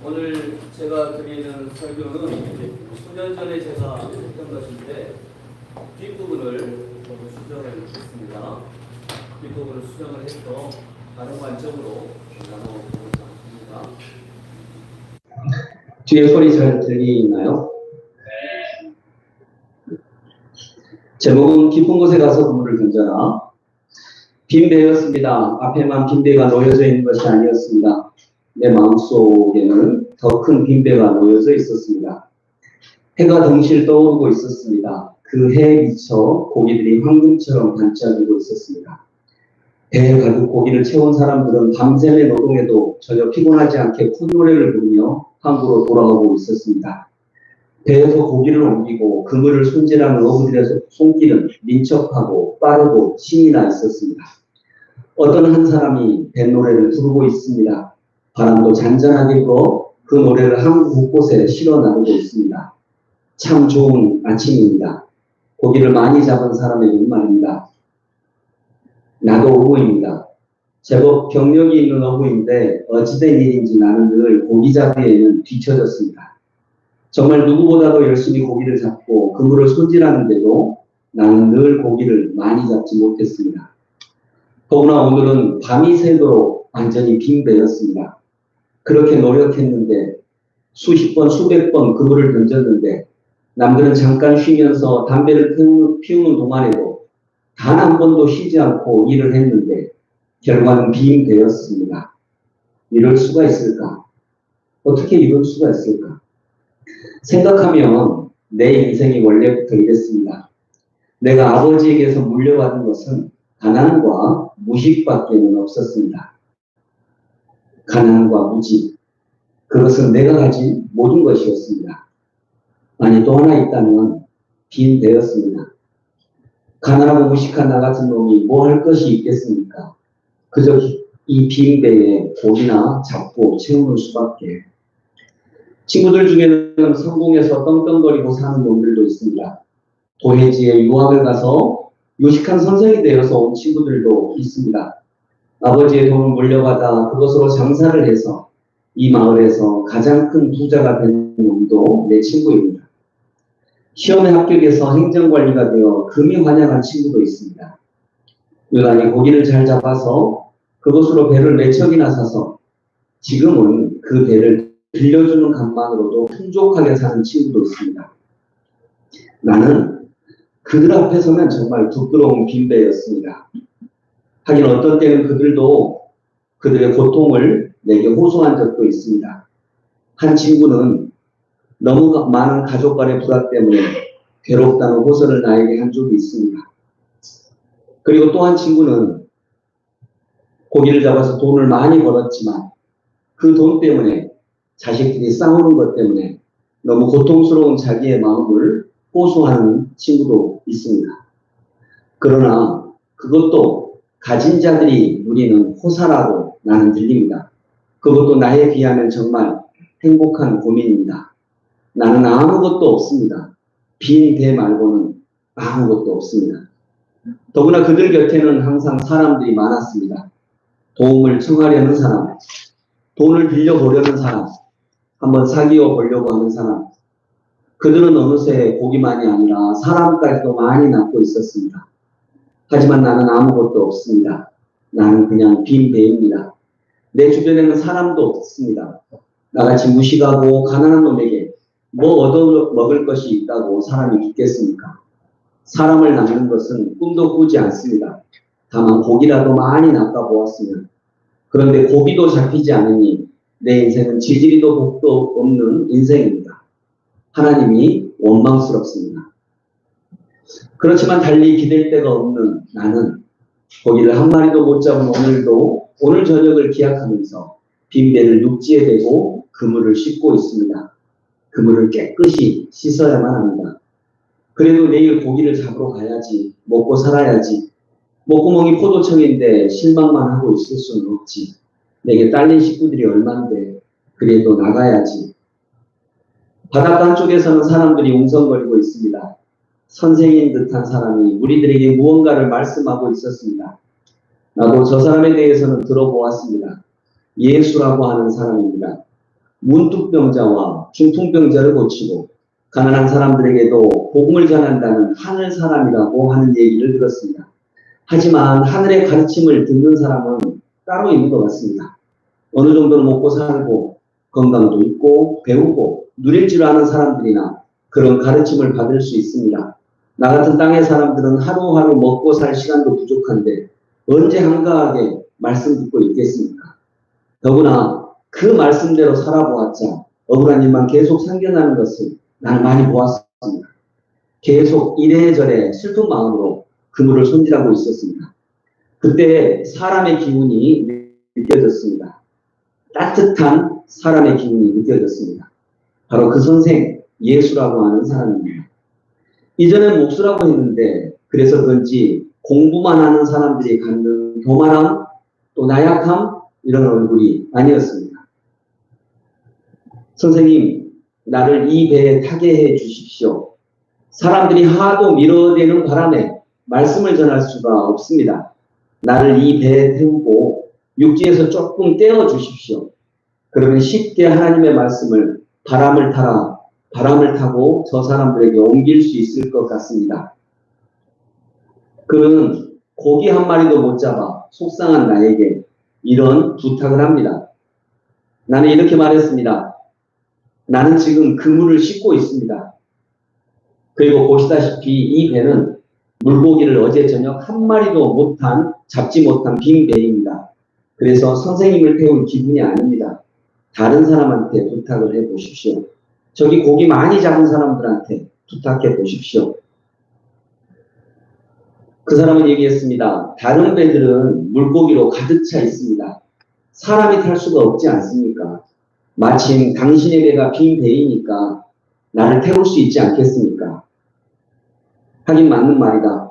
오늘 제가 드리는 설교는 수년 전에 제가 했던 것인데 뒷부분을 수정을 했습니다. 뒷부분을 수정을 해서 다른 관점으로 나눠보고자 합니다. 뒤에 소리 잘 들리나요? 제목은 깊은 곳에 가서 그물을 던져라. 빈 배였습니다. 앞에만 빈 배가 놓여져 있는 것이 아니었습니다. 내 마음속에는 더 큰 빈 배가 놓여져 있었습니다. 해가 덩실 떠오르고 있었습니다. 그 해에 비쳐 고기들이 황금처럼 반짝이고 있었습니다. 배에 가득 고기를 채운 사람들은 밤샘의 노동에도 전혀 피곤하지 않게 콧노래를 부르며 항구로 돌아가고 있었습니다. 배에서 고기를 옮기고 그물을 손질하는 어부들의 손길은 민첩하고 빠르고 신이 나 있었습니다. 어떤 한 사람이 뱃노래를 부르고 있습니다. 바람도 잔잔하게 불어 그 노래를 항구 곳곳에 실어 나르고 있습니다. 참 좋은 아침입니다. 고기를 많이 잡은 사람에게는 말입니다. 나도 어부입니다. 제법 경력이 있는 어부인데 어찌된 일인지 나는 늘 고기 잡기에는 뒤처졌습니다. 정말 누구보다도 열심히 고기를 잡고 그물을 손질하는데도 나는 늘 고기를 많이 잡지 못했습니다. 더구나 오늘은 밤이 새도록 완전히 빈 배였습니다. 그렇게 노력했는데 수십 번, 수백 번 그물을 던졌는데 남들은 잠깐 쉬면서 담배를 피우는 동안에도 단 한 번도 쉬지 않고 일을 했는데 결과는 빈 배였습니다. 이럴 수가 있을까? 어떻게 이럴 수가 있을까? 생각하면 내 인생이 원래부터 이랬습니다. 내가 아버지에게서 물려받은 것은 가난과 무식밖에는 없었습니다. 가난과 무식, 그것은 내가 가진 모든 것이었습니다. 아니, 또 하나 있다면 빈 배였습니다. 가난하고 무식한 나 같은 놈이 뭐 할 것이 있겠습니까? 그저 이 빈 배에 고기나 잡고 채우는 수밖에. 친구들 중에는 성공해서 떵떵거리고 사는 놈들도 있습니다. 도해지에 유학을 가서 요식한 선생이 되어서 온 친구들도 있습니다. 아버지의 돈을 물려받아 그것으로 장사를 해서 이 마을에서 가장 큰 부자가 된 놈도 내 친구입니다. 시험에 합격해서 행정관리가 되어 금이 환영한 친구도 있습니다. 유난히 고기를 잘 잡아서 그것으로 배를 몇 척이나 사서 지금은 그 배를 빌려주는 값만으로도 풍족하게 사는 친구도 있습니다. 나는 그들 앞에서는 정말 부끄러운 빈배였습니다. 하긴 어떤 때는 그들도 그들의 고통을 내게 호소한 적도 있습니다. 한 친구는 너무 많은 가족 간의 불화 때문에 괴롭다는 호소를 나에게 한 적이 있습니다. 그리고 또 한 친구는 고기를 잡아서 돈을 많이 벌었지만 그 돈 때문에 자식들이 싸우는 것 때문에 너무 고통스러운 자기의 마음을 호소하는 친구도 있습니다. 그러나 그것도 가진 자들이 누리는 호사라고 나는 들립니다. 그것도 나에 비하면 정말 행복한 고민입니다. 나는 아무것도 없습니다. 빈 배 말고는 아무것도 없습니다. 더구나 그들 곁에는 항상 사람들이 많았습니다. 도움을 청하려는 사람, 돈을 빌려보려는 사람, 한번 사귀어 보려고 하는 사람. 그들은 어느새 고기만이 아니라 사람까지도 많이 낳고 있었습니다. 하지만 나는 아무것도 없습니다. 나는 그냥 빈 배입니다. 내 주변에는 사람도 없습니다. 나같이 무식하고 가난한 놈에게 뭐 얻어먹을 것이 있다고 사람이 믿겠습니까? 사람을 낳는 것은 꿈도 꾸지 않습니다. 다만 고기라도 많이 낚아보았으면. 그런데 고기도 잡히지 않으니 내 인생은 지지리도 복도 없는 인생입니다. 하나님이 원망스럽습니다. 그렇지만 달리 기댈 데가 없는 나는 고기를 한 마리도 못 잡은 오늘 저녁을 기약하면서 빈배를 육지에 대고 그물을 씻고 있습니다. 그물을 깨끗이 씻어야만 합니다. 그래도 내일 고기를 잡으러 가야지, 먹고 살아야지. 목구멍이 포도청인데 실망만 하고 있을 수는 없지. 내게 딸린 식구들이 얼만데 그래도 나가야지. 바닷가 한쪽에서는 사람들이 웅성거리고 있습니다. 선생인 듯한 사람이 우리들에게 무언가를 말씀하고 있었습니다. 나도 저 사람에 대해서는 들어보았습니다. 예수라고 하는 사람입니다. 문둥병자와 중풍병자를 고치고 가난한 사람들에게도 복음을 전한다는 하늘 사람이라고 하는 얘기를 들었습니다. 하지만 하늘의 가르침을 듣는 사람은 따로 있는 것 같습니다. 어느 정도는 먹고 살고 건강도 있고 배우고 누릴 줄 아는 사람들이나 그런 가르침을 받을 수 있습니다. 나 같은 땅의 사람들은 하루하루 먹고 살 시간도 부족한데 언제 한가하게 말씀 듣고 있겠습니까? 더구나 그 말씀대로 살아보았자 억울한 일만 계속 생겨나는 것을 나는 많이 보았습니다. 계속 이래저래 슬픈 마음으로 그물을 손질하고 있었습니다. 그때 사람의 기운이 느껴졌습니다. 따뜻한 사람의 기운이 느껴졌습니다. 바로 그 선생 예수라고 하는 사람입니다. 이전엔 목수라고 했는데 그래서 그런지 공부만 하는 사람들이 갖는 교만함 또 나약함 이런 얼굴이 아니었습니다. 선생님, 나를 이 배에 타게 해 주십시오. 사람들이 하도 밀어대는 바람에 말씀을 전할 수가 없습니다. 나를 이 배에 태우고 육지에서 조금 떼어 주십시오. 그러면 쉽게 하나님의 말씀을 바람을 타고 저 사람들에게 옮길 수 있을 것 같습니다. 그는 고기 한 마리도 못 잡아 속상한 나에게 이런 부탁을 합니다. 나는 이렇게 말했습니다. 나는 지금 그물을 싣고 있습니다. 그리고 보시다시피 이 배는 물고기를 어제 저녁 한 마리도 잡지 못한 빈 배입니다. 그래서 선생님을 태울 기분이 아닙니다. 다른 사람한테 부탁을 해 보십시오. 저기 고기 많이 잡은 사람들한테 부탁해 보십시오. 그 사람은 얘기했습니다. 다른 배들은 물고기로 가득 차 있습니다. 사람이 탈 수가 없지 않습니까? 마침 당신의 배가 빈 배이니까 나를 태울 수 있지 않겠습니까? 하긴 맞는 말이다.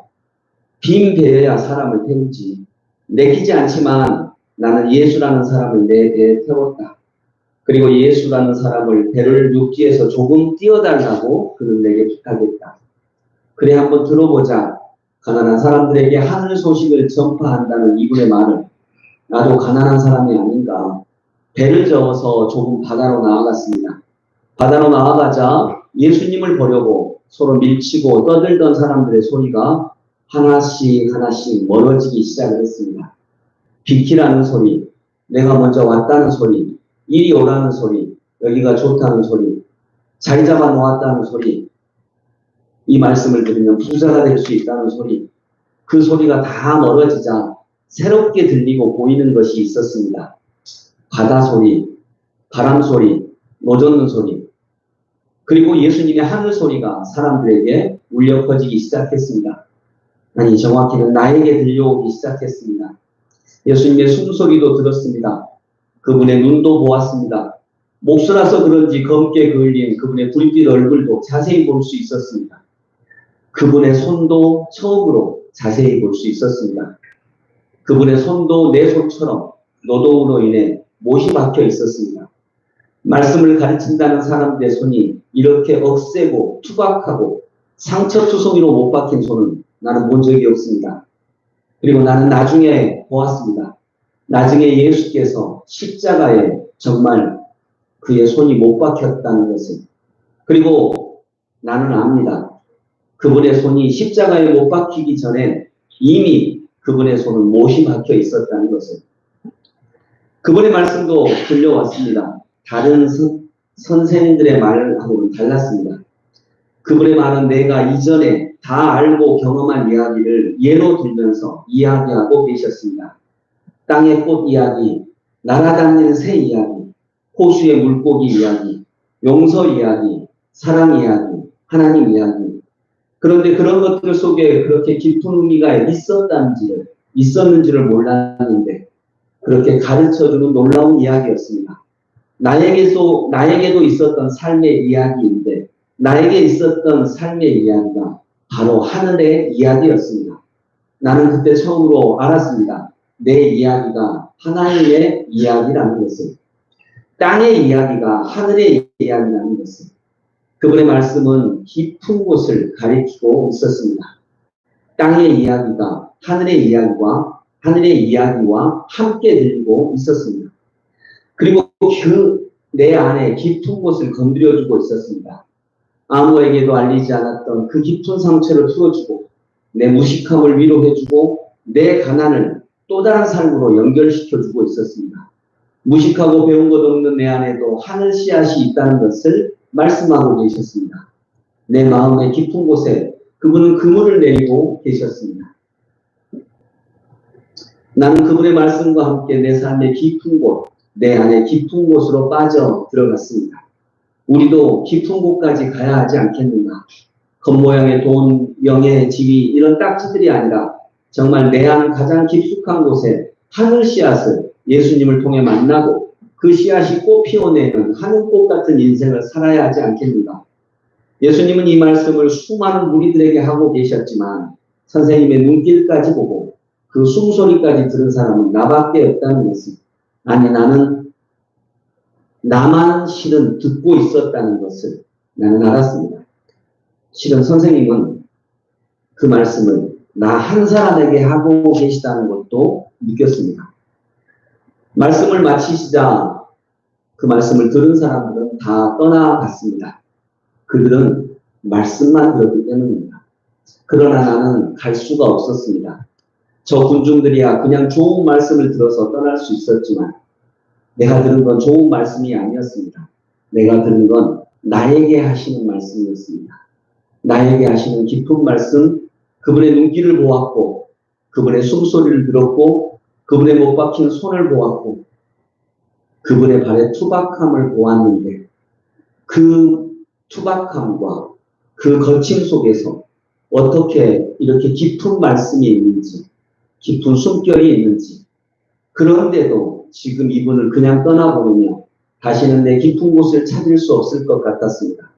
빈 배여야 사람을 태우지. 내키지 않지만 나는 예수라는 사람을 내 배에 태웠다. 그리고 예수라는 사람을 배를 육지에서 조금 띄워달라고 그는 내게 부탁했다. 그래 한번 들어보자. 가난한 사람들에게 하늘 소식을 전파한다는 이분의 말을 나도 가난한 사람이 아닌가. 배를 저어서 조금 바다로 나아갔습니다. 바다로 나아가자 예수님을 보려고 서로 밀치고 떠들던 사람들의 소리가 하나씩 멀어지기 시작을 했습니다. 비키라는 소리, 내가 먼저 왔다는 소리, 이리 오라는 소리, 여기가 좋다는 소리, 자리 잡아 놓았다는 소리, 이 말씀을 들으면 부자가 될 수 있다는 소리, 그 소리가 다 멀어지자 새롭게 들리고 보이는 것이 있었습니다. 바다 소리, 바람 소리, 노젓는 소리, 그리고 예수님의 하늘 소리가 사람들에게 울려 퍼지기 시작했습니다. 아니, 정확히는 나에게 들려오기 시작했습니다. 예수님의 숨소리도 들었습니다. 그분의 눈도 보았습니다. 목수라서 그런지 검게 그을린 그분의 불빛 얼굴도 자세히 볼 수 있었습니다. 그분의 손도 처음으로 자세히 볼 수 있었습니다. 그분의 손도 내 손처럼 노동으로 인해 못이 박혀 있었습니다. 말씀을 가르친다는 사람들의 손이 이렇게 억세고 투박하고 상처투성이로 못 박힌 손은 나는 본 적이 없습니다. 그리고 나는 나중에 보았습니다. 나중에 예수께서 십자가에 정말 그의 손이 못 박혔다는 것을. 그리고 나는 압니다. 그분의 손이 십자가에 못 박히기 전에 이미 그분의 손은 못이 박혀 있었다는 것을. 그분의 말씀도 들려왔습니다. 다른 선생들의 말하고는 달랐습니다. 그분의 말은 내가 이전에 다 알고 경험한 이야기를 예로 들면서 이야기하고 계셨습니다. 땅의 꽃 이야기, 날아다니는 새 이야기, 호수의 물고기 이야기, 용서 이야기, 사랑 이야기, 하나님 이야기. 그런데 그런 것들 속에 그렇게 깊은 의미가 있었는지를 몰랐는데 그렇게 가르쳐주는 놀라운 이야기였습니다. 나에게도 있었던 삶의 이야기인데 나에게 있었던 삶의 이야기가 바로 하늘의 이야기였습니다. 나는 그때 처음으로 알았습니다. 내 이야기가 하나님의 이야기라는 것을. 땅의 이야기가 하늘의 이야기라는 것을. 그분의 말씀은 깊은 곳을 가리키고 있었습니다. 땅의 이야기가 하늘의 이야기와 함께 들리고 있었습니다. 그리고 내 안에 깊은 곳을 건드려주고 있었습니다. 아무에게도 알리지 않았던 그 깊은 상처를 풀어주고 내 무식함을 위로해주고 내 가난을 또 다른 삶으로 연결시켜주고 있었습니다. 무식하고 배운 것 없는 내 안에도 하늘 씨앗이 있다는 것을 말씀하고 계셨습니다. 내 마음의 깊은 곳에 그분은 그물을 내리고 계셨습니다. 나는 그분의 말씀과 함께 내 삶의 깊은 곳, 내 안의 깊은 곳으로 빠져 들어갔습니다. 우리도 깊은 곳까지 가야 하지 않겠는가? 겉모양의 돈, 명예, 지위 이런 딱지들이 아니라 정말 내 안 가장 깊숙한 곳에 하늘 씨앗을 예수님을 통해 만나고 그 씨앗이 꽃 피워내는 하늘꽃 같은 인생을 살아야 하지 않겠는가? 예수님은 이 말씀을 수많은 무리들에게 하고 계셨지만 선생님의 눈길까지 보고 그 숨소리까지 들은 사람은 나밖에 없다는 것을, 아니 나만 실은 듣고 있었다는 것을 나는 알았습니다. 실은 선생님은 그 말씀을 나 한 사람에게 하고 계시다는 것도 느꼈습니다. 말씀을 마치시자 그 말씀을 들은 사람들은 다 떠나갔습니다. 그들은 말씀만 들었기 때문입니다. 그러나 나는 갈 수가 없었습니다. 저 군중들이야 그냥 좋은 말씀을 들어서 떠날 수 있었지만 내가 들은 건 좋은 말씀이 아니었습니다. 내가 들은 건 나에게 하시는 말씀이었습니다. 나에게 하시는 깊은 말씀, 그분의 눈길을 보았고 그분의 숨소리를 들었고 그분의 못 박힌 손을 보았고 그분의 발의 투박함을 보았는데 그 투박함과 그 거침 속에서 어떻게 이렇게 깊은 말씀이 있는지, 깊은 숨결이 있는지, 그런데도 지금 이분을 그냥 떠나보내며 다시는 내 깊은 곳을 찾을 수 없을 것 같았습니다.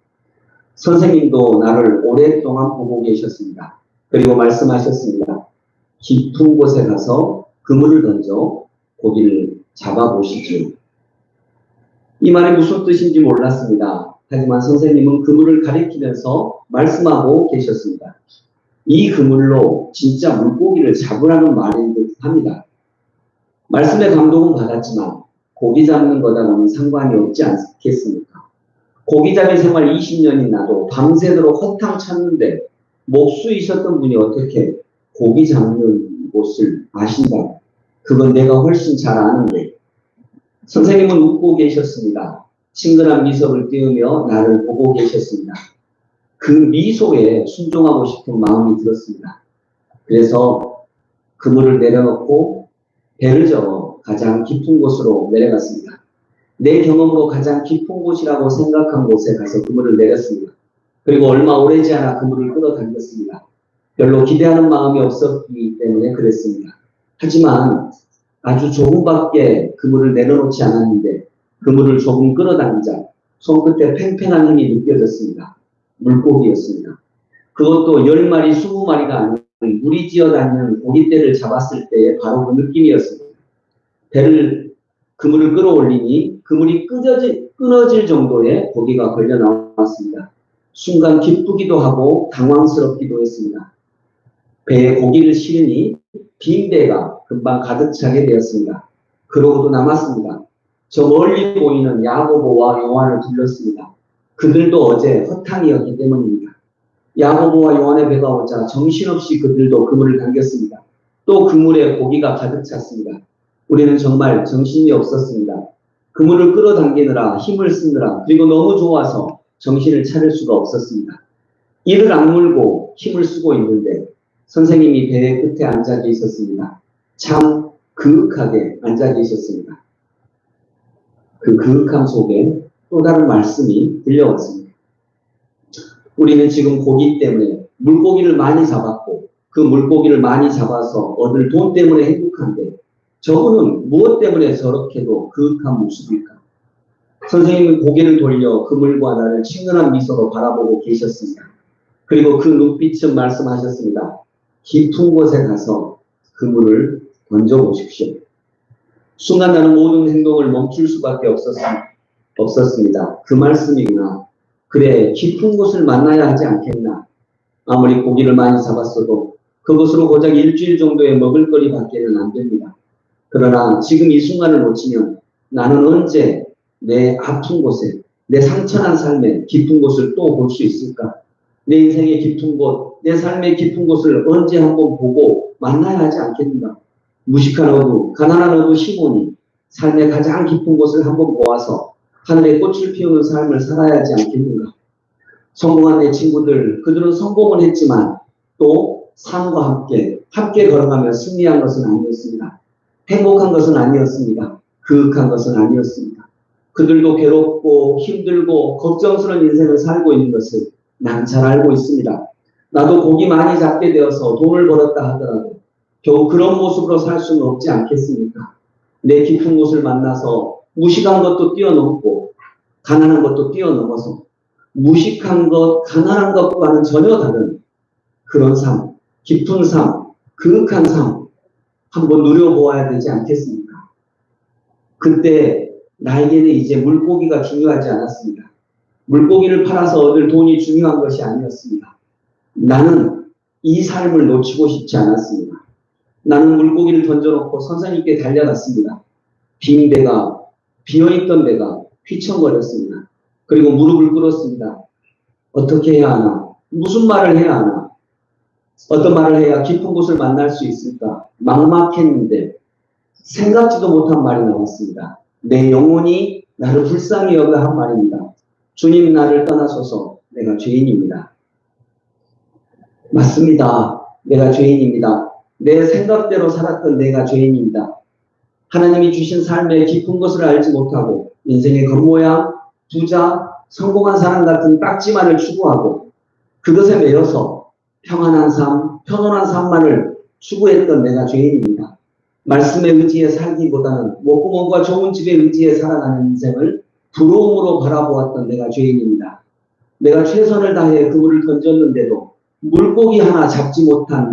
선생님도 나를 오랫동안 보고 계셨습니다. 그리고 말씀하셨습니다. 깊은 곳에 가서 그물을 던져 고기를 잡아보시죠. 이 말이 무슨 뜻인지 몰랐습니다. 하지만 선생님은 그물을 가리키면서 말씀하고 계셨습니다. 이 그물로 진짜 물고기를 잡으라는 말인 듯 합니다. 말씀에 감동은 받았지만 고기 잡는 거다라는 상관이 없지 않겠습니까? 고기잡이 생활 20년이 나도 밤새도록 허탕 쳤는데 목수이셨던 분이 어떻게 고기 잡는 곳을 아신다? 그건 내가 훨씬 잘 아는데. 선생님은 웃고 계셨습니다. 친근한 미소를 띄우며 나를 보고 계셨습니다. 그 미소에 순종하고 싶은 마음이 들었습니다. 그래서 그물을 내려놓고 배를 저어 가장 깊은 곳으로 내려갔습니다. 내 경험으로 가장 깊은 곳이라고 생각한 곳에 가서 그물을 내렸습니다. 그리고 얼마 오래지 않아 그물을 끌어당겼습니다. 별로 기대하는 마음이 없었기 때문에 그랬습니다. 하지만 아주 조금밖에 그물을 내려놓지 않았는데 그물을 조금 끌어당기자 손끝에 팽팽한 힘이 느껴졌습니다. 물고기였습니다. 그것도 10마리, 20마리가 아닌 물이 지어다니는 고깃대를 잡았을 때의 바로 그 느낌이었습니다. 그물을 끌어올리니 그물이 끊어질 정도의 고기가 걸려 나왔습니다. 순간 기쁘기도 하고 당황스럽기도 했습니다. 배에 고기를 실으니 빈 배가 금방 가득 차게 되었습니다. 그러고도 남았습니다. 저 멀리 보이는 야고보와 요한을 불렀습니다. 그들도 어제 허탕이었기 때문입니다. 야고보와 요한의 배가 오자 정신없이 그들도 그물을 당겼습니다. 또 그물에 고기가 가득 찼습니다. 우리는 정말 정신이 없었습니다. 그물을 끌어당기느라 힘을 쓰느라 그리고 너무 좋아서 정신을 차릴 수가 없었습니다. 이를 악물고 힘을 쓰고 있는데 선생님이 배의 끝에 앉아 계셨습니다. 참 그윽하게 앉아 계셨습니다. 그 그윽함 속에 또 다른 말씀이 들려왔습니다. 우리는 지금 고기 때문에 물고기를 많이 잡았고 그 물고기를 많이 잡아서 얻을 돈 때문에 행복한데 저분은 무엇 때문에 저렇게도 그윽한 모습일까? 선생님은 고개를 돌려 그물과 나를 친근한 미소로 바라보고 계셨습니다. 그리고 그 눈빛은 말씀하셨습니다. 깊은 곳에 가서 그물을 던져보십시오. 순간 나는 모든 행동을 멈출 수밖에 없었습니다. 그 말씀이구나. 그래, 깊은 곳을 만나야 하지 않겠나. 아무리 고기를 많이 잡았어도 그것으로 고작 일주일 정도의 먹을거리 밖에는 안 됩니다. 그러나 지금 이 순간을 놓치면 나는 언제 내 아픈 곳에, 내 상처난 삶의 깊은 곳을 또 볼 수 있을까? 내 인생의 깊은 곳, 내 삶의 깊은 곳을 언제 한번 보고 만나야 하지 않겠는가? 무식한 어부, 가난한 어부 시몬이 삶의 가장 깊은 곳을 한번 보아서 하늘의 꽃을 피우는 삶을 살아야 하지 않겠는가? 성공한 내 친구들, 그들은 성공을 했지만 또 삶과 함께 걸어가며 승리한 것은 아니었습니다. 행복한 것은 아니었습니다. 그윽한 것은 아니었습니다. 그들도 괴롭고 힘들고 걱정스러운 인생을 살고 있는 것을 난 잘 알고 있습니다. 나도 고기 많이 잡게 되어서 돈을 벌었다 하더라도 겨우 그런 모습으로 살 수는 없지 않겠습니까? 내 깊은 곳을 만나서 무식한 것도 뛰어넘고 가난한 것도 뛰어넘어서 무식한 것, 가난한 것과는 전혀 다른 그런 삶, 깊은 삶, 그윽한 삶 한번 누려보아야 되지 않겠습니까? 그때 나에게는 이제 물고기가 중요하지 않았습니다. 물고기를 팔아서 얻을 돈이 중요한 것이 아니었습니다. 나는 이 삶을 놓치고 싶지 않았습니다. 나는 물고기를 던져놓고 선생님께 달려갔습니다. 빈 배가, 비어있던 배가 휘청거렸습니다. 그리고 무릎을 꿇었습니다. 어떻게 해야 하나? 무슨 말을 해야 하나? 어떤 말을 해야 깊은 곳을 만날 수 있을까? 막막했는데 생각지도 못한 말이 나왔습니다. 내 영혼이 나를 불쌍히 여겨 한 말입니다. 주님 나를 떠나소서 내가 죄인입니다. 맞습니다. 내가 죄인입니다. 내 생각대로 살았던 내가 죄인입니다. 하나님이 주신 삶의 깊은 것을 알지 못하고 인생의 겉모양, 부자, 성공한 사람 같은 딱지만을 추구하고 그것에 매여서 평안한 삶, 편안한 삶만을 추구했던 내가 죄인입니다. 말씀에 의지해 살기보다는 목구멍과 좋은 집에 의지해 살아가는 인생을 부러움으로 바라보았던 내가 죄인입니다. 내가 최선을 다해 그물을 던졌는데도 물고기 하나 잡지 못한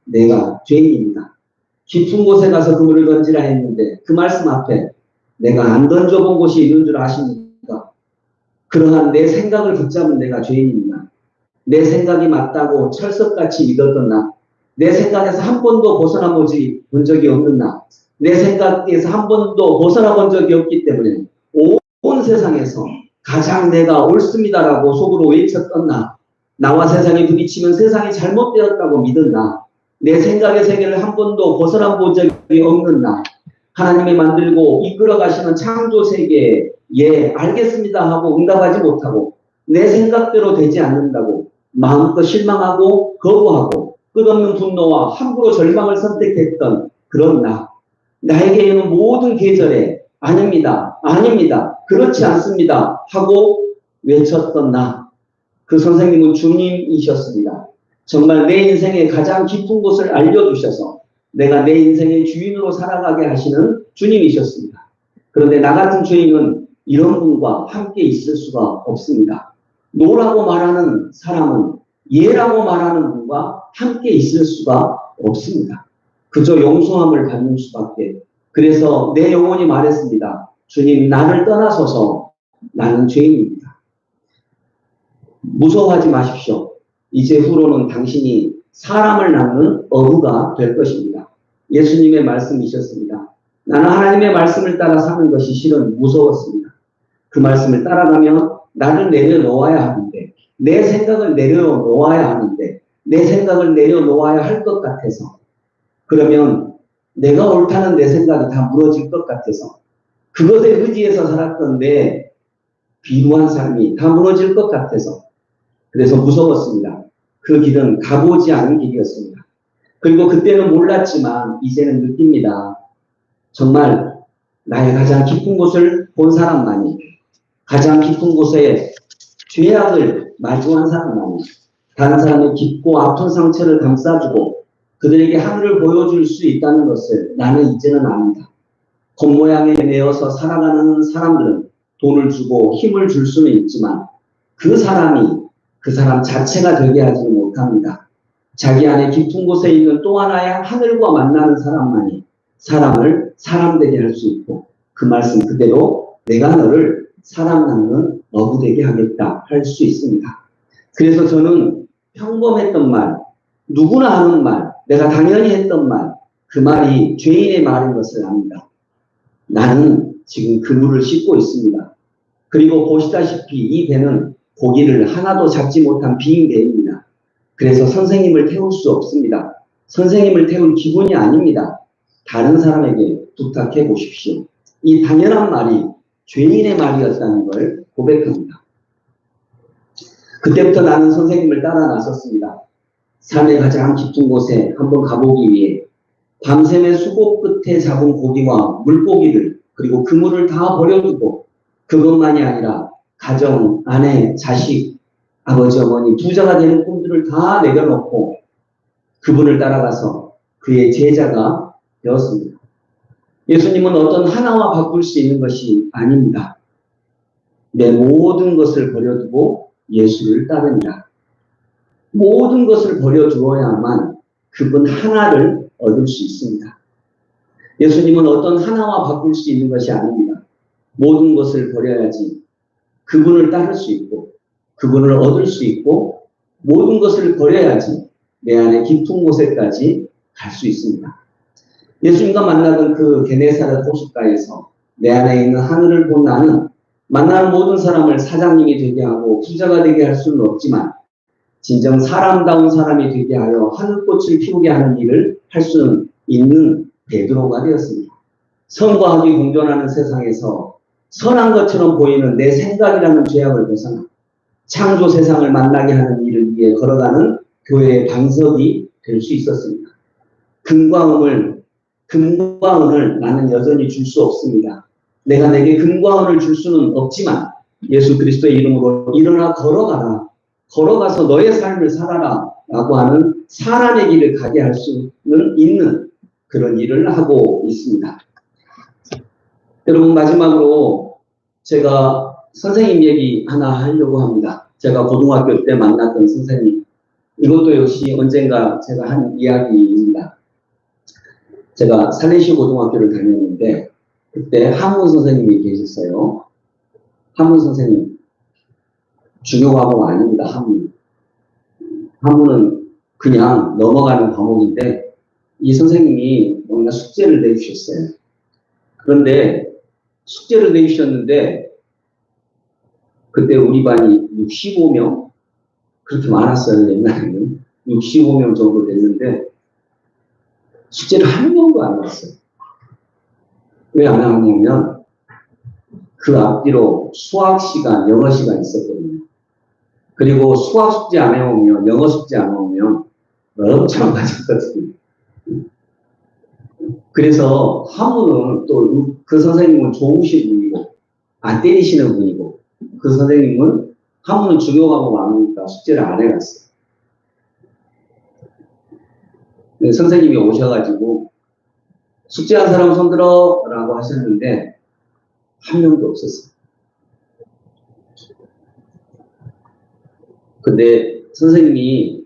내가 죄인입니다. 깊은 곳에 가서 그물을 던지라 했는데 그 말씀 앞에 내가 안 던져본 곳이 있는 줄 아십니까? 그러한 내 생각을 붙잡은 내가 죄인입니다. 내 생각이 맞다고 철석같이 믿었던 나, 내 생각에서 한 번도 벗어나 본 적이 없는 나, 내 생각에서 한 번도 벗어나 본 적이 없기 때문에 온 세상에서 가장 내가 옳습니다라고 속으로 외쳤던 나, 나와 세상이 부딪히면 세상이 잘못되었다고 믿은 나, 내 생각의 세계를 한 번도 벗어나 본 적이 없는 나, 하나님이 만들고 이끌어 가시는 창조 세계에 예 알겠습니다 하고 응답하지 못하고 내 생각대로 되지 않는다고 마음껏 실망하고 거부하고 끝없는 분노와 함부로 절망을 선택했던 그런 나에게 있는 모든 계절에 아닙니다, 아닙니다, 그렇지 않습니다 하고 외쳤던 그 선생님은 주님이셨습니다. 정말 내 인생의 가장 깊은 곳을 알려주셔서 내가 내 인생의 주인으로 살아가게 하시는 주님이셨습니다. 그런데 나 같은 죄인은 이런 분과 함께 있을 수가 없습니다. 노라고 말하는 사람은 예라고 말하는 분과 함께 있을 수가 없습니다. 그저 용서함을 받는 수밖에. 그래서 내 영혼이 말했습니다. 주님 나를 떠나소서 나는 죄인입니다. 무서워하지 마십시오. 이제 후로는 당신이 사람을 낳는 어부가 될 것입니다. 예수님의 말씀이셨습니다. 나는 하나님의 말씀을 따라 사는 것이 실은 무서웠습니다. 그 말씀을 따라가면 나를 내려놓아야 하는데, 내 생각을 내려놓아야 하는데, 내 생각을 내려놓아야 할 것 같아서, 그러면 내가 옳다는 내 생각이 다 무너질 것 같아서, 그것에 의지해서 살았던 내 비루한 삶이 다 무너질 것 같아서, 그래서 무서웠습니다. 그 길은 가보지 않은 길이었습니다. 그리고 그때는 몰랐지만 이제는 느낍니다. 정말 나의 가장 깊은 곳을 본 사람만이, 가장 깊은 곳에 죄악을 마주한 사람만이 다른 사람의 깊고 아픈 상처를 감싸주고 그들에게 하늘을 보여줄 수 있다는 것을 나는 이제는 압니다. 겉모양에 매여서 살아가는 사람들은 돈을 주고 힘을 줄 수는 있지만 그 사람이 그 사람 자체가 되게 하지는 못합니다. 자기 안에 깊은 곳에 있는 또 하나의 하늘과 만나는 사람만이 사람을 사람 되게 할 수 있고 그 말씀 그대로 내가 너를 사람 낳는 어부 되게 하겠다 할 수 있습니다. 그래서 저는 평범했던 말, 누구나 하는 말, 내가 당연히 했던 말, 그 말이 죄인의 말인 것을 압니다. 나는 지금 그물을 씻고 있습니다. 그리고 보시다시피 이 배는 고기를 하나도 잡지 못한 빈 배입니다. 그래서 선생님을 태울 수 없습니다. 선생님을 태울 기분이 아닙니다. 다른 사람에게 부탁해 보십시오. 이 당연한 말이 죄인의 말이었다는 걸 고백합니다. 그때부터 나는 선생님을 따라 나섰습니다. 산의 가장 깊은 곳에 한번 가보기 위해 밤샘의 수고 끝에 잡은 고기와 물고기를 그리고 그물을 다 버려두고 그것만이 아니라 가정, 아내, 자식, 아버지, 어머니, 부자가 되는 꿈들을 다 내려놓고 그분을 따라가서 그의 제자가 되었습니다. 예수님은 어떤 하나와 바꿀 수 있는 것이 아닙니다. 내 모든 것을 버려두고 예수를 따릅니다. 모든 것을 버려두어야만 그분 하나를 얻을 수 있습니다. 예수님은 어떤 하나와 바꿀 수 있는 것이 아닙니다. 모든 것을 버려야지 그분을 따를 수 있고 그분을 얻을 수 있고 모든 것을 버려야지 내 안에 깊은 곳에까지 갈 수 있습니다. 예수님과 만나던 그 게네사렛 호숫가에서 내 안에 있는 하늘을 본 나는 만나는 모든 사람을 사장님이 되게 하고 부자가 되게 할 수는 없지만 진정 사람다운 사람이 되게 하여 하늘꽃을 피우게 하는 일을 할 수는 있는 베드로가 되었습니다. 선과 악이 공존하는 세상에서 선한 것처럼 보이는 내 생각이라는 죄악을 벗어나 창조 세상을 만나게 하는 일을 위해 걸어가는 교회의 방석이 될 수 있었습니다. 금과 은을 나는 여전히 줄 수 없습니다. 내가 내게 금과 은을 줄 수는 없지만 예수 그리스도의 이름으로 일어나 걸어가라. 걸어가서 너의 삶을 살아라. 라고 하는 사람의 길을 가게 할 수는 있는 그런 일을 하고 있습니다. 여러분, 마지막으로 제가 선생님 얘기 하나 하려고 합니다. 제가 고등학교 때 만났던 선생님. 이것도 역시 언젠가 제가 한 이야기입니다. 제가 살레시 고등학교를 다녔는데 그때 한문 선생님이 계셨어요. 한문 선생님. 중요 과목 아닙니다. 한문은 그냥 넘어가는 과목인데 이 선생님이 뭔가 숙제를 내주셨어요. 그런데 숙제를 내주셨는데 그때 우리 반이 65명? 그렇게 많았어요. 옛날에는. 65명 정도 됐는데 숙제를 한 명도 안 했어요. 왜 안 하냐면 그 앞뒤로 수학 시간, 영어 시간 있었거든요. 그리고 수학 숙제 안 해오면, 영어 숙제 안 해오면 엄청 맞았거든요. 그래서 한문은 또 그 선생님은 좋으신 분이고 안 때리시는 분이고 그 선생님은 한문은 중요 과목 많으니까 숙제를 안 해갔어요. 선생님이 오셔가지고 숙제한 사람 손들어 라고 하셨는데 한 명도 없었어요. 근데 선생님이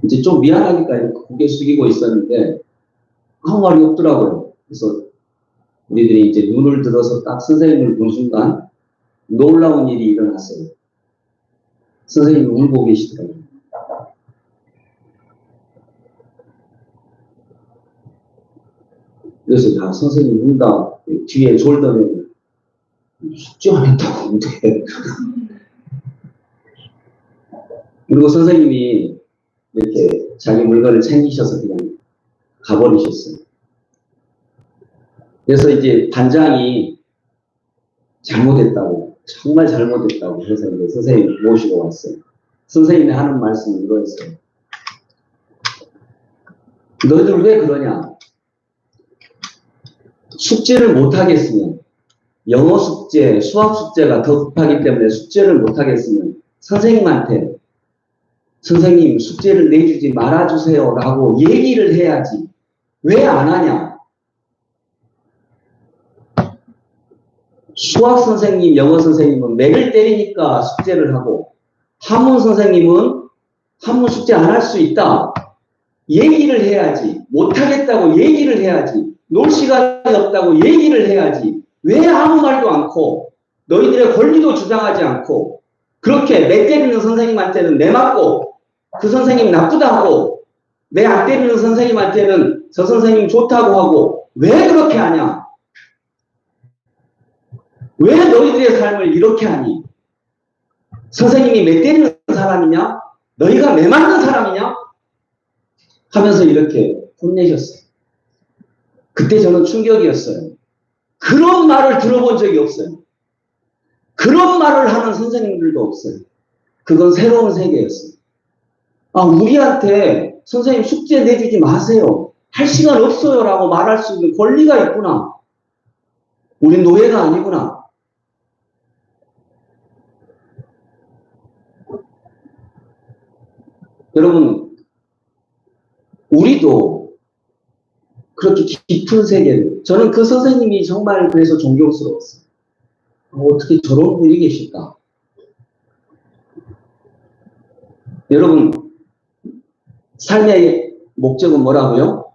이제 좀 미안하니까 고개 숙이고 있었는데 아무 말이 없더라고요. 그래서 우리들이 이제 눈을 들어서 딱 선생님을 본 순간 놀라운 일이 일어났어요. 선생님이 울고 계시더라고요. 그래서 야, 선생님 운다. 뒤에 졸더니 숙제 안 했다고 어떡해. 그리고 선생님이 이렇게 자기 물건을 챙기셔서 그냥 가버리셨어요. 그래서 이제 반장이 잘못했다고, 정말 잘못했다고 해서 이제 선생님 모시고 왔어요. 선생님이 하는 말씀은 이거였어요. 너희들 왜 그러냐? 숙제를 못하겠으면, 영어 숙제, 수학 숙제가 더 급하기 때문에 숙제를 못하겠으면 선생님한테 선생님 숙제를 내주지 말아주세요 라고 얘기를 해야지. 왜 안 하냐? 수학 선생님, 영어 선생님은 맥을 때리니까 숙제를 하고 한문 선생님은 한문 숙제 안 할 수 있다. 얘기를 해야지. 못하겠다고 얘기를 해야지. 놀 시간이 없다고 얘기를 해야지. 왜 아무 말도 않고 너희들의 권리도 주장하지 않고 그렇게 맥 때리는 선생님한테는 내맞고 그 선생님 나쁘다고 내 안 때리는 선생님한테는 저 선생님 좋다고 하고 왜 그렇게 하냐? 왜 너희들의 삶을 이렇게 하니? 선생님이 매 때리는 사람이냐? 너희가 매 맞는 사람이냐? 하면서 이렇게 혼내셨어요. 그때 저는 충격이었어요. 그런 말을 들어본 적이 없어요. 그런 말을 하는 선생님들도 없어요. 그건 새로운 세계였어요. 아, 우리한테 선생님 숙제 내주지 마세요. 할 시간 없어요. 라고 말할 수 있는 권리가 있구나. 우린 노예가 아니구나. 여러분, 우리도 그렇게 깊은 세계를, 저는 그 선생님이 정말 그래서 존경스러웠어요. 어떻게 저런 분이 계실까? 여러분, 삶의 목적은 뭐라고요?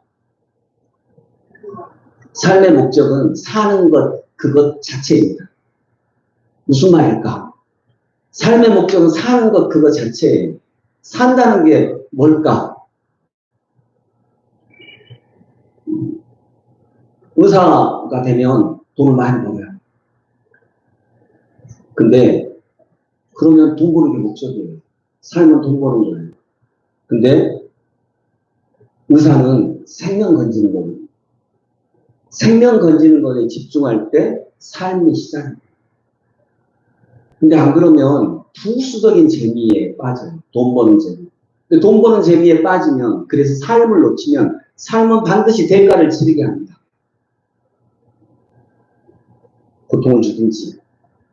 삶의 목적은 사는 것, 그것 자체입니다. 무슨 말일까? 삶의 목적은 사는 것, 그것 자체예요. 산다는 게 뭘까? 의사가 되면 돈을 많이 벌어요. 근데 그러면 돈 버는 게 목적이에요. 삶은 돈 버는 거예요. 근데 의사는 생명 건지는 거예요. 생명 건지는 것에 집중할 때 삶이 시작입니다. 근데 안 그러면 부수적인 재미에 빠져요. 돈 버는 재미. 근데 돈 버는 재미에 빠지면, 그래서 삶을 놓치면 삶은 반드시 대가를 치르게 합니다. 고통을 주든지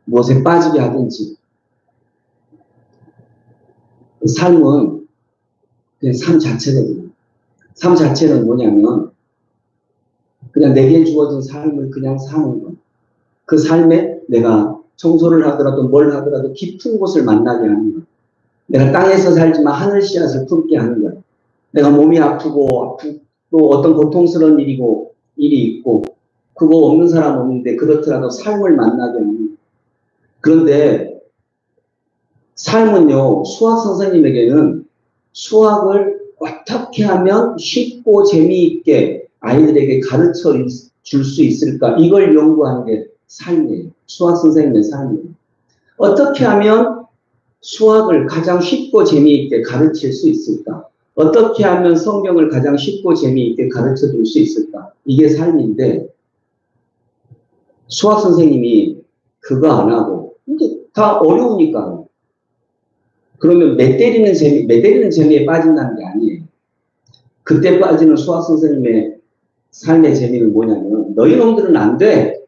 무엇에 빠지게 하든지. 삶은 그냥 삶 자체거든요. 삶 자체는 뭐냐면 그냥 내게 주어진 삶을 그냥 사는 것. 그 삶에 내가 청소를 하더라도 뭘 하더라도 깊은 곳을 만나게 하는 것. 내가 땅에서 살지만 하늘 씨앗을 품게 하는 것. 내가 몸이 아프고 또 어떤 고통스러운 일이 있고 그거 없는 사람 없는데 그렇더라도 삶을 만나게 하는 것. 그런데 삶은요, 수학 선생님에게는 수학을 어떻게 하면 쉽고 재미있게 아이들에게 가르쳐 줄 수 있을까? 이걸 연구하는 게 삶이에요. 수학 선생님의 삶이에요. 어떻게 하면 수학을 가장 쉽고 재미있게 가르칠 수 있을까? 어떻게 하면 성경을 가장 쉽고 재미있게 가르쳐 줄 수 있을까? 이게 삶인데, 수학 선생님이 그거 안 하고, 이게 다 어려우니까. 그러면 매 때리는 재미에 빠진다는 게 아니에요. 그때 빠지는 수학 선생님의 삶의 재미는 뭐냐면, 너희 놈들은 안 돼.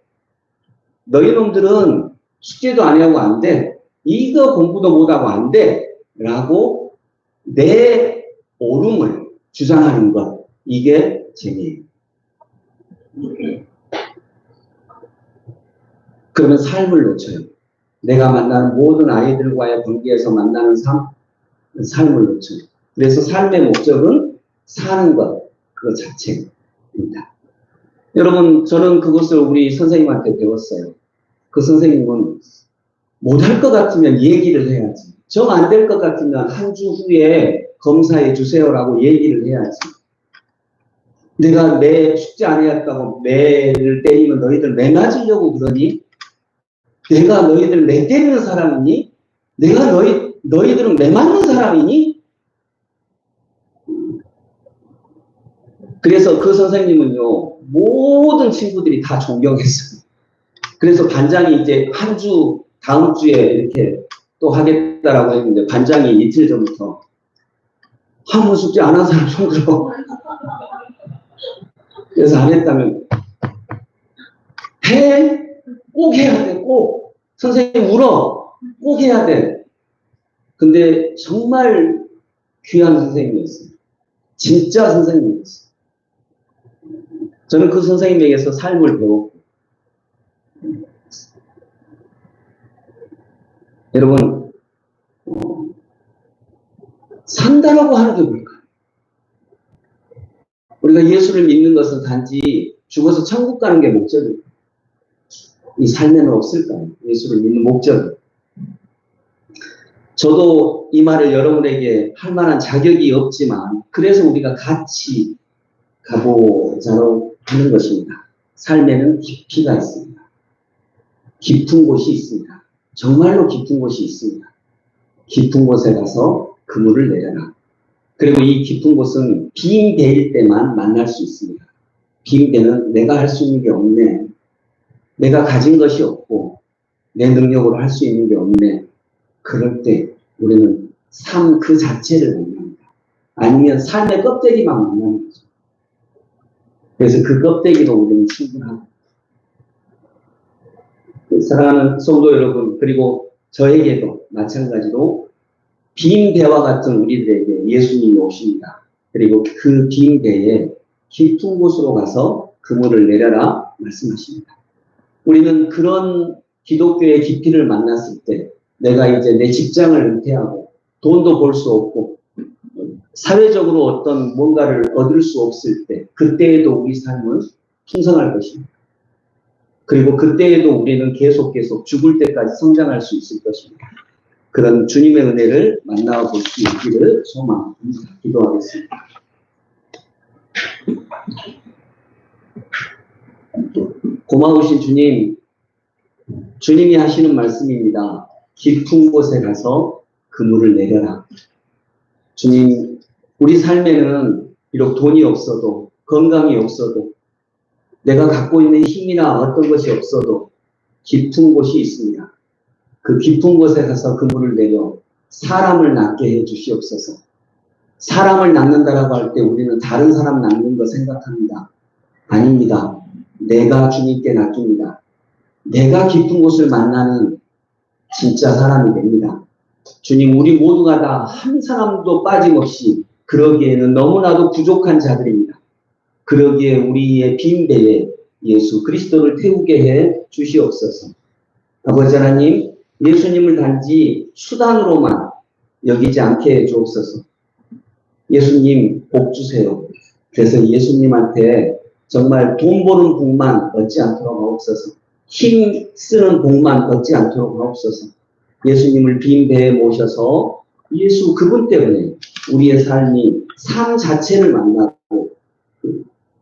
너희 놈들은 숙제도 안 하고 안 돼. 이거 공부도 못하고 안 돼. 라고 내 옳음을 주장하는 것. 이게 재미예요. 그러면 삶을 놓쳐요. 내가 만나는 모든 아이들과의 관계에서 만나는 삶을 놓쳐요. 그래서 삶의 목적은 사는 것, 그 자체입니다. 여러분, 저는 그것을 우리 선생님한테 배웠어요. 그 선생님은 못할 것 같으면 얘기를 해야지. 정 안 될 것 같으면 한 주 후에 검사해 주세요라고 얘기를 해야지. 내가 매 숙제 안 해왔다고 매를 때리면 너희들 매 맞으려고 그러니? 내가 너희들 매 때리는 사람이니? 내가 너희들은 매 맞는 사람이니? 그래서 그 선생님은요, 모든 친구들이 다 존경했어요. 그래서 반장이 이제 다음 주에 이렇게 또 하겠다라고 했는데, 반장이 이틀 전부터 한 번 숙제 안 한 사람 손 들어. 그래서 안 했다면, 꼭 해야 돼, 꼭. 선생님 울어. 꼭 해야 돼. 근데 정말 귀한 선생님이었어요. 진짜 선생님이었어요. 저는 그 선생님에게서 삶을 배웠고, 여러분, 산다라고 하는 게 뭘까요? 우리가 예수를 믿는 것은 단지 죽어서 천국 가는 게 목적이에요. 이 삶에는 없을까요? 예수를 믿는 목적. 저도 이 말을 여러분에게 할 만한 자격이 없지만, 그래서 우리가 같이 가보자고 하는 것입니다. 삶에는 깊이가 있습니다. 깊은 곳이 있습니다. 정말로 깊은 곳이 있습니다. 깊은 곳에 가서 그물을 내려라. 그리고 이 깊은 곳은 빈배일 때만 만날 수 있습니다. 빈배는 내가 할 수 있는 게 없네. 내가 가진 것이 없고 내 능력으로 할 수 있는 게 없네. 그럴 때 우리는 삶 그 자체를 만납니다. 아니면 삶의 껍데기만 만나는 거죠. 그래서 그 껍데기로 우리는 충분합니다. 사랑하는 성도 여러분, 그리고 저에게도 마찬가지로 빈 배와 같은 우리들에게 예수님이 오십니다. 그리고 그 빈 배에 깊은 곳으로 가서 그물을 내려라 말씀하십니다. 우리는 그런 기독교의 깊이를 만났을 때 내가 이제 내 직장을 은퇴하고 돈도 벌 수 없고 사회적으로 어떤 뭔가를 얻을 수 없을 때 그때에도 우리 삶은 풍성할 것입니다. 그리고 그때에도 우리는 계속 죽을 때까지 성장할 수 있을 것입니다. 그런 주님의 은혜를 만나볼 수 있기를 소망합니다. 기도하겠습니다. 고마우신 주님, 주님이 하시는 말씀입니다. 깊은 곳에 가서 그물을 내려라. 주님, 우리 삶에는 비록 돈이 없어도 건강이 없어도 내가 갖고 있는 힘이나 어떤 것이 없어도 깊은 곳이 있습니다. 그 깊은 곳에 가서 그물을 내려 사람을 낫게 해 주시옵소서. 사람을 낫는다라고 할 때 우리는 다른 사람 낫는 거 생각합니다. 아닙니다. 내가 주님께 낫깁니다. 내가 깊은 곳을 만나는 진짜 사람이 됩니다. 주님, 우리 모두가 다 한 사람도 빠짐없이 그러기에는 너무나도 부족한 자들입니다. 그러기에 우리의 빈 배에 예수 그리스도를 태우게 해 주시옵소서. 아버지 하나님, 예수님을 단지 수단으로만 여기지 않게 해 주옵소서. 예수님 복 주세요. 그래서 예수님한테 정말 돈 버는 복만 얻지 않도록 하옵소서. 힘 쓰는 복만 얻지 않도록 하옵소서. 예수님을 빈 배에 모셔서 예수 그분 때문에 우리의 삶이 삶 자체를 만나고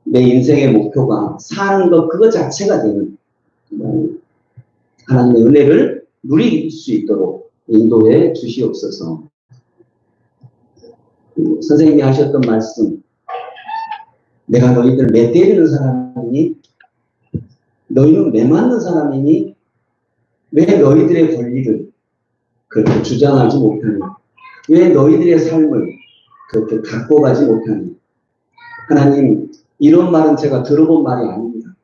내 인생의 목표가 사는 것 그것 자체가 되는 하나님의 은혜를 누릴 수 있도록 인도해 주시옵소서. 선생님이 하셨던 말씀, 내가 너희들 매 때리는 사람이니? 너희는 매 맞는 사람이니? 왜 너희들의 권리를 그렇게 주장하지 못하니? 왜 너희들의 삶을 그렇게 갖고 가지 못하니? 하나님, 이런 말은 제가 들어본 말이 아닙니다.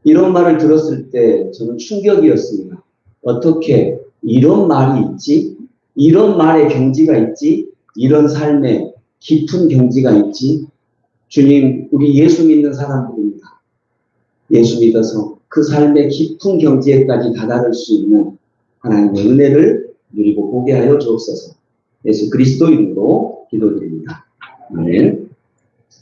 이런 말을 들었을 때 저는 충격이었습니다. 어떻게 이런 말이 있지? 이런 말의 경지가 있지? 이런 삶에 깊은 경지가 있지? 주님, 우리 예수 믿는 사람들입니다. 예수 믿어서 그 삶의 깊은 경지에까지 다다를 수 있는 하나님의 은혜를 누리고 보게 하여 주옵소서. 예수 그리스도 이름으로 기도드립니다. 아멘.